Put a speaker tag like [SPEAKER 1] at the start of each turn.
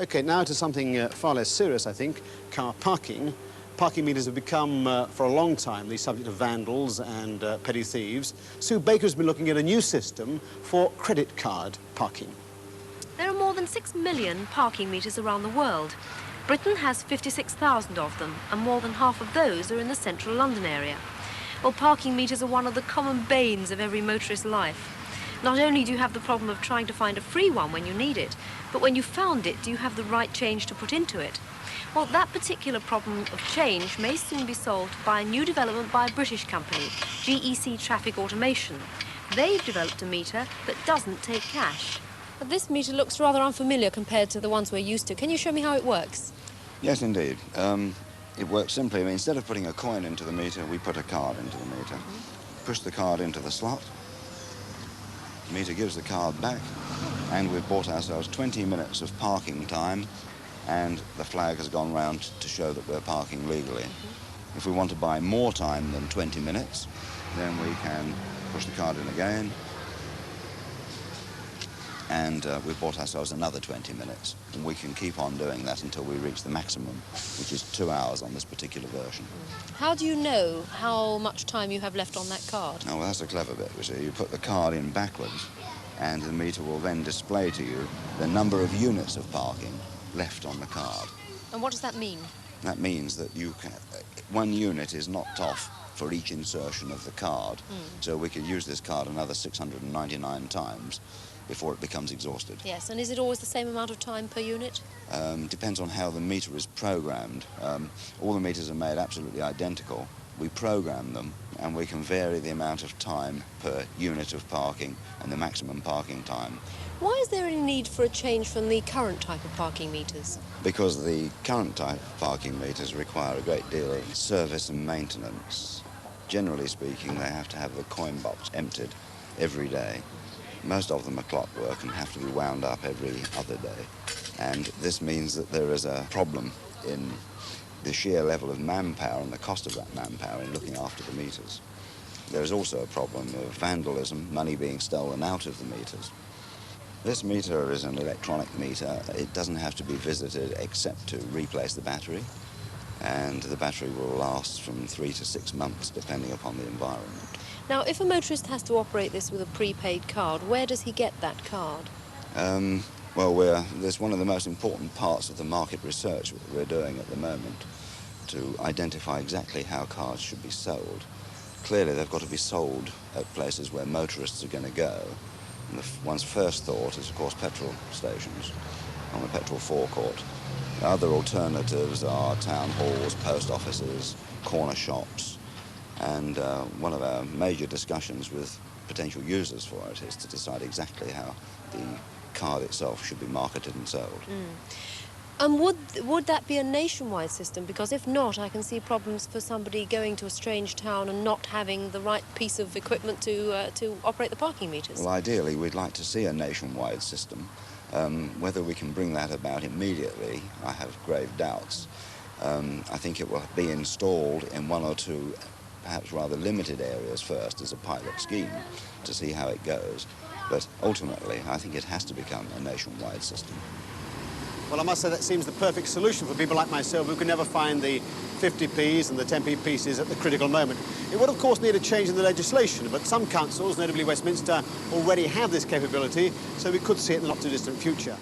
[SPEAKER 1] OK, now to something far less serious, I think, car parking. Parking meters have become, for a long time, the subject of vandals and petty thieves. Sue Baker's been looking at a new system for credit card parking.
[SPEAKER 2] There are more than 6 million parking meters around the world. Britain has 56,000 of them, and more than half of those are in the central London area. Well, parking meters are one of the common banes of every motorist's life. Not only do you have the problem of trying to find a free one when you need it, but when you've found it, do you have the right change to put into it? Well, that particular problem of change may soon be solved by a new development by a British company, GEC Traffic Automation. They've developed a meter that doesn't take cash. But this meter looks rather unfamiliar compared to the ones we're used to. Can you show me how it works?
[SPEAKER 3] Yes, indeed. It works simply. I mean, instead of putting a coin into the meter, we put a card into the meter. Push the card into the slot. The meter gives the card back, and we've bought ourselves 20 minutes of parking time, and the flag has gone round to show that we're parking legally. If we want to buy more time than 20 minutes, then we can push the card in again, and we've bought ourselves another 20 minutes. And we can keep on doing that until we reach the maximum, which is 2 hours on this particular version.
[SPEAKER 2] How do you know how much time you have left on that card?
[SPEAKER 3] Oh, well, that's a clever bit, you see. You put the card in backwards, and the meter will then display to you the number of units of parking left on the card.
[SPEAKER 2] And what does that mean?
[SPEAKER 3] That means that you can, 1 unit is knocked off for each insertion of the card. So we could use this card another 699 times before it becomes exhausted.
[SPEAKER 2] Yes, and is it always the same amount of time per unit?
[SPEAKER 3] Depends on how the meter is programmed. All the meters are made absolutely identical. We program them, and we can vary the amount of time per unit of parking and the maximum parking time.
[SPEAKER 2] Why is there any need for a change from the current type of parking meters?
[SPEAKER 3] Because the current type of parking meters require a great deal of service and maintenance. Generally speaking, they have to have the coin box emptied every day. Most of them are clockwork and have to be wound up every other day. And this means that there is a problem in the sheer level of manpower and the cost of that manpower in looking after the meters. There is also a problem of vandalism, money being stolen out of the meters. This meter is an electronic meter. It doesn't have to be visited except to replace the battery, and the battery will last from 3 to 6 months depending upon the environment.
[SPEAKER 2] Now, if a motorist has to operate this with a prepaid card, where does he get that card?
[SPEAKER 3] Well, there's one of the most important parts of the market research that we're doing at the moment to identify exactly how cards should be sold. Clearly, they've got to be sold at places where motorists are going to go. And one's first thought is, of course, petrol stations on the petrol forecourt. Other alternatives are town halls, post offices, corner shops, and one of our major discussions with potential users for it is to decide exactly how the card itself should be marketed and sold.
[SPEAKER 2] And would that be a nationwide system? Because if not, I can see problems for somebody going to a strange town and not having the right piece of equipment to operate the parking meters.
[SPEAKER 3] Well, ideally, we'd like to see a nationwide system. Whether we can bring that about immediately, I have grave doubts. I think it will be installed in 1 or 2, perhaps rather limited areas first as a pilot scheme to see how it goes. But ultimately, I think it has to become a nationwide system.
[SPEAKER 1] Well, I must say that seems the perfect solution for people like myself who can never find the 50p's and the 10p pieces at the critical moment. It would, of course, need a change in the legislation, but some councils, notably Westminster, already have this capability, so we could see it in the not-too-distant future.